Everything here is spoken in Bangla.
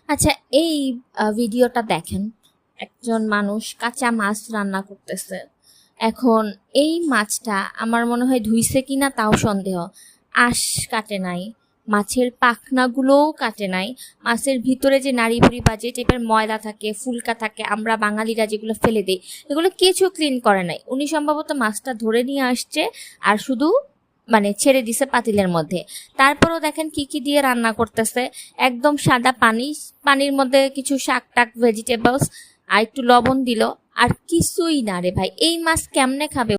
আচ্ছা, এই ভিডিওটা দেখেন। একজন মানুষ কাঁচা মাছ রান্না করতেছে। এখন এই মাছটা আমার মনে হয় ধুইছে কিনা তাও সন্দেহ। আঁশ কাটে নাই, মাছের পাখনাগুলোও কাটে নাই, মাছের ভিতরে যে নাড়িভুড়ি বা যে টাইপের ময়লা থাকে, ফুলকা থাকে, আমরা বাঙালিরা যেগুলো ফেলে দিই, এগুলো কিছু ক্লিন করে নাই। উনি সম্ভবত মাছটা ধরে নিয়ে আসছে আর শুধু মানে ছেড়ে দিছে পাতিলের মধ্যে। তারপরও দেখেন কি কি দিয়ে রান্না করতেছে। একদম সাদা পানি, পানির মধ্যে কিছু শাক টাক ভেজিটেবলস আর একটু লবণ দিল, আর কিছুই না রে ভাই। এই মাছ কেমনে খাবে?